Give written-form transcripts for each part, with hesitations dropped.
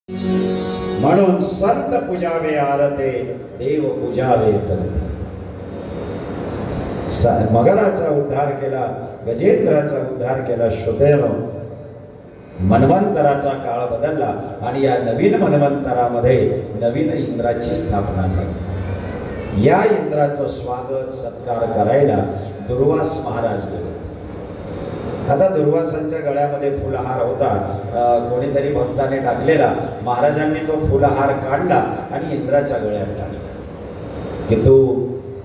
म्हणून संत पूजावे आरते, देव पूजावे पंथ. मगराचा उद्धार केला, गजेंद्राचा उद्धार केला श्रुतेनं. मन्वंतराचा काळ बदलला आणि या नवीन मन्वंतरामध्ये नवीन इंद्राची स्थापना झाली. या इंद्राचं स्वागत सत्कार करायला दुर्वास महाराज गेले. आता दुर्वासांच्या गळ्यामध्ये फुलहार होता, कोणीतरी भक्ताने टाकलेला. महाराजांनी तो फुलहार काढला आणि इंद्राच्या गळ्यात टाकला की तू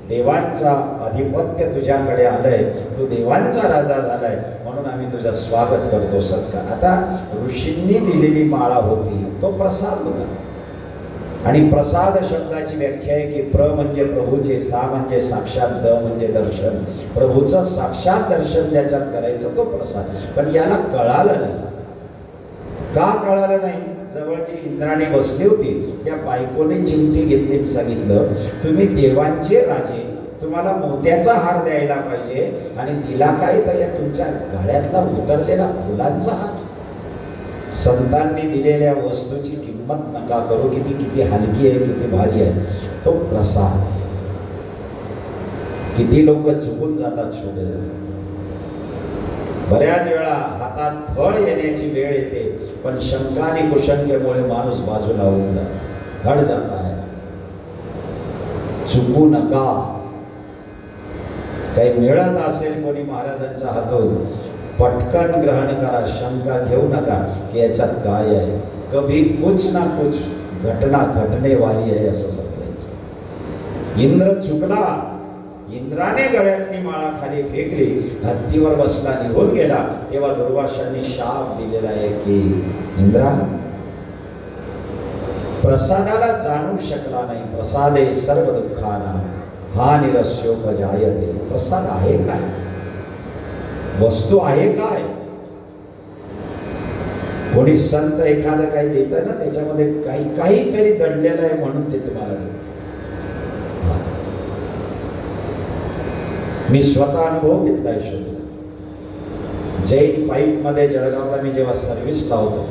देवांचा अधिपत्य तुझ्याकडे आलंय, तू देवांचा राजा झालाय, म्हणून आम्ही तुझं स्वागत करतो, सत्कार. आता ऋषींनी दिलेली माळा होती, तो प्रसाद होता. आणि प्रसाद शब्दाची व्याख्या आहे की प्र म्हणजे प्रभूचे, सा म्हणजे साक्षात, द म्हणजे दर्शन. प्रभूचं साक्षात दर्शन ज्याच्यात करायचं तो प्रसाद. पण याला कळालं नाही. का कळालं नाही? जवळची इंद्राणी बसली होती, त्या बायकोने चिमटी घेतली, सांगितलं तुम्ही देवांचे राजे, तुम्हाला मोत्याचा हार द्यायला पाहिजे आणि दिला काय तर या तुमच्या गळ्यातला उतरलेला फुलांचा हार. संतांनी दिलेल्या वस्तूची किंमत नका करू, किती किती हलकी आहे, किती भारी आहे. तो प्रसाद. किती लोक चुकून जातात छोटे. बऱ्याच वेळा हातात फळ येण्याची वेळ येते, पण शंका आणि कुशंकेमुळे माणूस बाजूला होऊन जातो, हट जात आहे. चुकू नका. काही मिळत असेल कोणी महाराजांच्या हातून, पटकन ग्रहण करा, शंका घेऊ नका की याच्यात काय आहे. कभी कुछ ना कुछ घटना घटने वाली आहे असं समजायचं. इंद्र चुकला. इंद्राने गळ्यातली माळा खाली फेकली, हत्तीवर बसला, निघून गेला. तेव्हा दुर्वासांनी शाप दिलेला आहे की इंद्रा, प्रसादाला जाणू शकला नाही. प्रसादे सर्व दुःखाना हा निरस्योपजायते. प्रसाद आहे काय? वस्तू आहे काय? कोणी संत एखादं काही देतं ना, त्याच्यामध्ये काहीतरी दडलेलं आहे म्हणून ते तुम्हाला देत. मी स्वतः अनुभव घेतलाय. जैन पाईप मध्ये जळगावला मी जेव्हा सर्व्हिस लावतो,